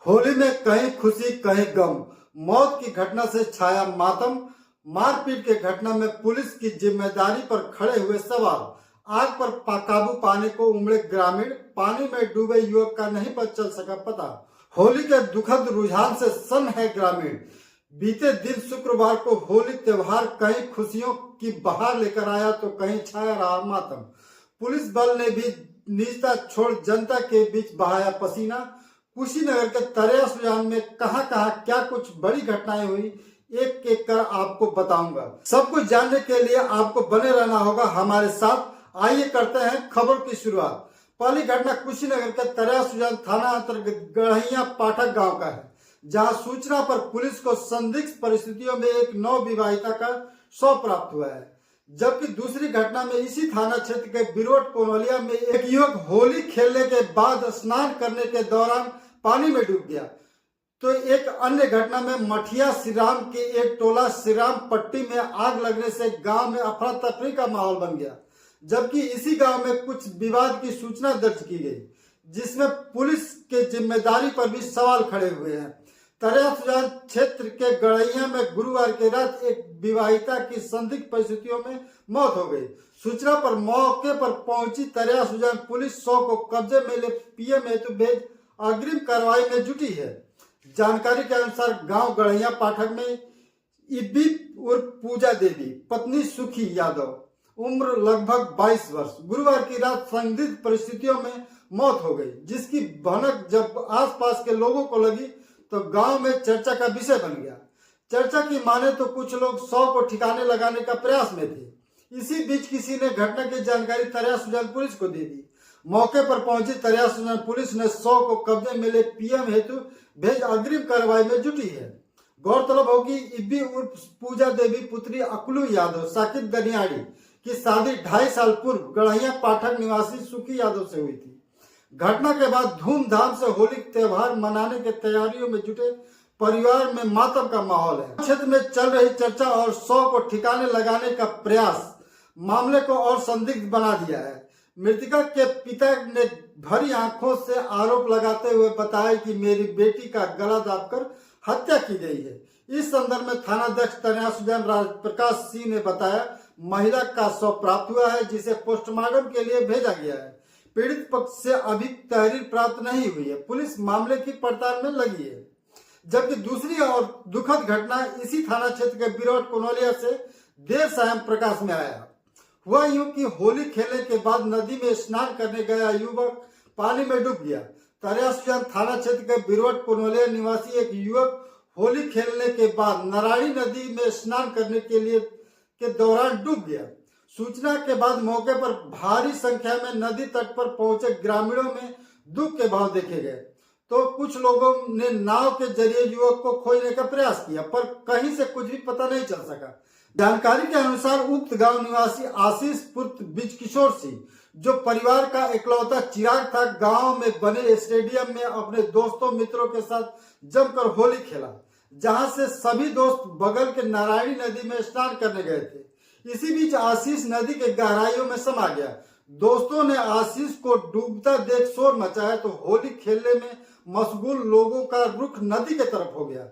होली में कहीं खुशी कहीं गम, मौत की घटना से छाया मातम। मारपीट के घटना में पुलिस की जिम्मेदारी पर खड़े हुए सवाल। आग पर काबू पाने को उमड़े ग्रामीण, पानी में डूबे युवक का नहीं पर चल सका पता। होली के दुखद रुझान से सन्न है ग्रामीण। बीते दिन शुक्रवार को होली त्योहार कहीं खुशियों की बहार लेकर आया तो कहीं छाया रहा मातम। पुलिस बल ने भी निजता छोड़ जनता के बीच बहाया पसीना। कुशीनगर के तरेया सुजान में कहां कहां क्या कुछ बड़ी घटनाएं हुई, एक एक कर आपको बताऊंगा। सब कुछ जानने के लिए आपको बने रहना होगा हमारे साथ। आइए करते हैं खबर की शुरुआत। पहली घटना कुशीनगर के तरेया सुजान थाना अंतर्गत गढ़िया पाठक गांव का है, जहां सूचना पर पुलिस को संदिग्ध परिस्थितियों में एक नवविवाहिता का शव प्राप्त हुआ है। जबकि दूसरी घटना में इसी थाना क्षेत्र के बिरोट कोनवलिया में एक युवक होली खेलने के बाद स्नान करने के दौरान पानी में डूब गया। तो एक अन्य घटना में मठिया श्रीराम के एक टोला श्रीराम पट्टी में आग लगने से गांव में अफरा तफरी का माहौल बन गया। जबकि इसी गांव में कुछ विवाद की सूचना दर्ज की गई, जिसमें पुलिस के जिम्मेदारी पर भी सवाल खड़े हुए हैं। तरेया सुजान क्षेत्र के गढ़ैया में गुरुवार की रात एक विवाहिता की संदिग्ध परिस्थितियों में मौत हो गई। सूचना पर मौके पर पहुंची तरेया सुजान पुलिस शव को कब्जे में ले पीएम हेतु भेज अग्रिम कार्रवाई में जुटी है। जानकारी के अनुसार गांव गढ़ैया पाठक में इब्बी उर्फ पूजा देवी, पत्नी सुखी यादव, उम्र लगभग 22 वर्ष, गुरुवार की रात संदिग्ध परिस्थितियों में मौत हो गई, जिसकी भनक जब आसपास के लोगों को लगी तो गांव में चर्चा का विषय बन गया। चर्चा की माने तो कुछ लोग शव को ठिकाने लगाने का प्रयास में थे। इसी बीच किसी ने घटना की जानकारी तरेया सुजान पुलिस को दे दी। मौके पर पहुंची तरेया सुजान पुलिस ने शव को कब्जे में ले पीएम हेतु भेज अग्रिम कार्रवाई में जुटी है। गौरतलब होगी इब्बी उर्फ पूजा देवी पुत्री अकलू यादव साकिब दनियाड़ी की शादी 2.5 साल पूर्व गढ़ैया पाठक निवासी सुखी यादव से हुई थी। घटना के बाद धूमधाम से होली त्योहार मनाने की तैयारियों में जुटे परिवार में मातम का माहौल है। क्षेत्र में चल रही चर्चा और शव को ठिकाने लगाने का प्रयास मामले को और संदिग्ध बना दिया है। मृतका के पिता ने भरी आंखों से आरोप लगाते हुए बताया कि मेरी बेटी का गला दाबकर हत्या की गई है। इस संदर्भ में थानाध्यक्ष तरेया सुजान राजप्रकाश सिंह ने बताया, महिला का शव प्राप्त हुआ है, जिसे पोस्टमार्टम के लिए भेजा गया है। पीड़ित पक्ष से अभी तहरीर प्राप्त नहीं हुई है। पुलिस मामले की पड़ताल में लगी है। जबकि दूसरी और दुखद घटना इसी थाना क्षेत्र के बिरोट कोनवलिया से देर शाम प्रकाश में आया। हुआ यूं कि होली खेलने के बाद नदी में स्नान करने गया युवक पानी में डूब गया। तरेया सुजान थाना क्षेत्र के बिरोट कोनवलिया निवासी एक युवक होली खेलने के बाद नारायणी नदी में स्नान करने के दौरान डूब गया। सूचना के बाद मौके पर भारी संख्या में नदी तट पर पहुंचे ग्रामीणों में दुख के भाव देखे गए। तो कुछ लोगों ने नाव के जरिए युवक को खोजने का प्रयास किया, पर कहीं से कुछ भी पता नहीं चल सका। जानकारी के अनुसार उक्त गांव निवासी आशीष पुत्र बिजकिशोर सिंह, जो परिवार का इकलौता चिराग था, गांव में बने स्टेडियम में अपने दोस्तों मित्रों के साथ जमकर होली खेला, जहां से सभी दोस्त बगल के नारायणी नदी में स्नान करने गए थे। इसी बीच आशीष नदी के गहराइयों में समा गया। दोस्तों ने आशीष को डूबता देख शोर मचाया तो होली खेलने में मशगूल लोगों का रुख नदी के तरफ हो गया।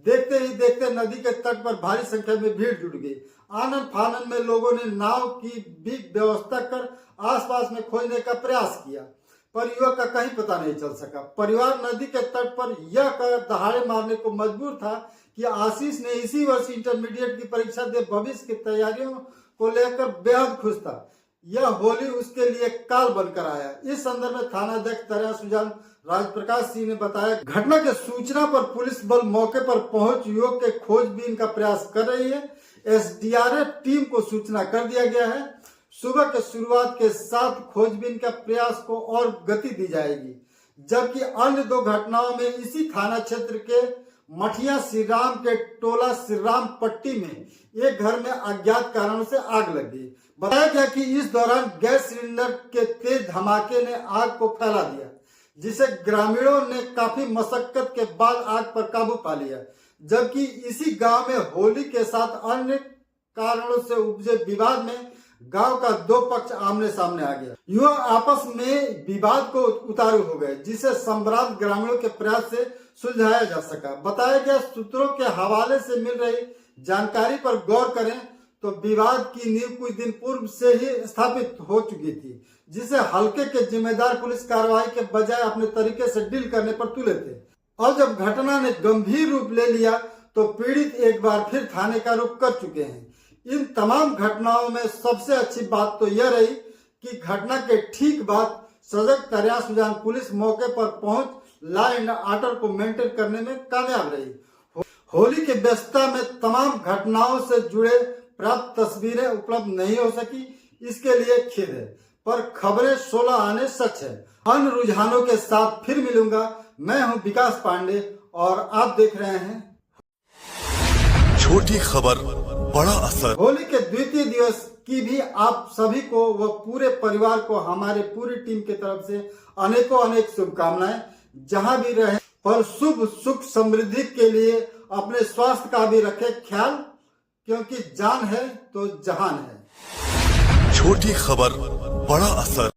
देखते ही देखते नदी के तट पर भारी संख्या में भीड़ जुट गई। आनन फानन में लोगों ने नाव की भी व्यवस्था कर आसपास में खोजने का प्रयास किया, पर युवक का कहीं पता नहीं चल सका। परिवार नदी के तट पर यह कर दहाड़े मारने को मजबूर था कि आशीष ने इसी वर्ष इंटरमीडिएट की परीक्षा दे भविष्य की तैयारियों को लेकर बेहद खुश था। यह होली उसके लिए काल बनकर आया। इस संदर्भ में थानाध्यक्ष तरेया सुजान राजप्रकाश सिंह ने बताया, घटना के सूचना पर पुलिस बल मौके पर पहुंच युवक के खोजबीन का प्रयास कर रही है। एसडीआरएफ टीम को सूचना कर दिया गया है। सुबह के शुरुआत के साथ खोजबीन का प्रयास को और गति दी जाएगी। जबकि अन्य 2 घटनाओं में इसी थाना क्षेत्र के मठिया श्रीराम के टोला श्रीराम पट्टी में एक घर में अज्ञात कारणों से आग लग गई। बताया गया कि इस दौरान गैस सिलेंडर के तेज धमाके ने आग को फैला दिया, जिसे ग्रामीणों ने काफी मशक्कत के बाद आग पर काबू पा लिया। जबकि इसी गांव में होली के साथ अन्य कारणों से उपजे विवाद में गांव का 2 पक्ष आमने सामने आ गया। युवा आपस में विवाद को उतारू हो गए, जिसे संभ्रांत ग्रामीणों के प्रयास से सुलझाया जा सका। बताया गया सूत्रों के हवाले से मिल रही जानकारी पर गौर करें तो विवाद की नींव कुछ दिन पूर्व से ही स्थापित हो चुकी थी, जिसे हल्के के जिम्मेदार पुलिस कार्रवाई के बजाय अपने तरीके से डील करने पर तुले थे। और जब घटना ने गंभीर रूप ले लिया तो पीड़ित एक बार फिर थाने का रुख कर चुके हैं। इन तमाम घटनाओं में सबसे अच्छी बात तो यह रही कि घटना के ठीक बाद सजग तरिया सुजान पुलिस मौके पर पहुंच लॉ एंड ऑर्डर को मेंटेन करने में कामयाब रही। होली की व्यस्तता में तमाम घटनाओं से जुड़े प्राप्त तस्वीरें उपलब्ध नहीं हो सकी, इसके लिए खेद है, पर खबरें 16 आने सच है। अन्य रुझानों के साथ फिर मिलूंगा। मैं हूं विकास पांडे और आप देख रहे हैं छोटी खबर बड़ा असर। होली के द्वितीय दिवस की भी आप सभी को व पूरे परिवार को हमारे पूरी टीम की तरफ से अनेकों अनेक शुभकामनाएं। जहां भी रहे पर शुभ सुख समृद्धि के लिए अपने स्वास्थ्य का भी रखें ख्याल, क्योंकि जान है तो जहान है। छोटी खबर बड़ा असर।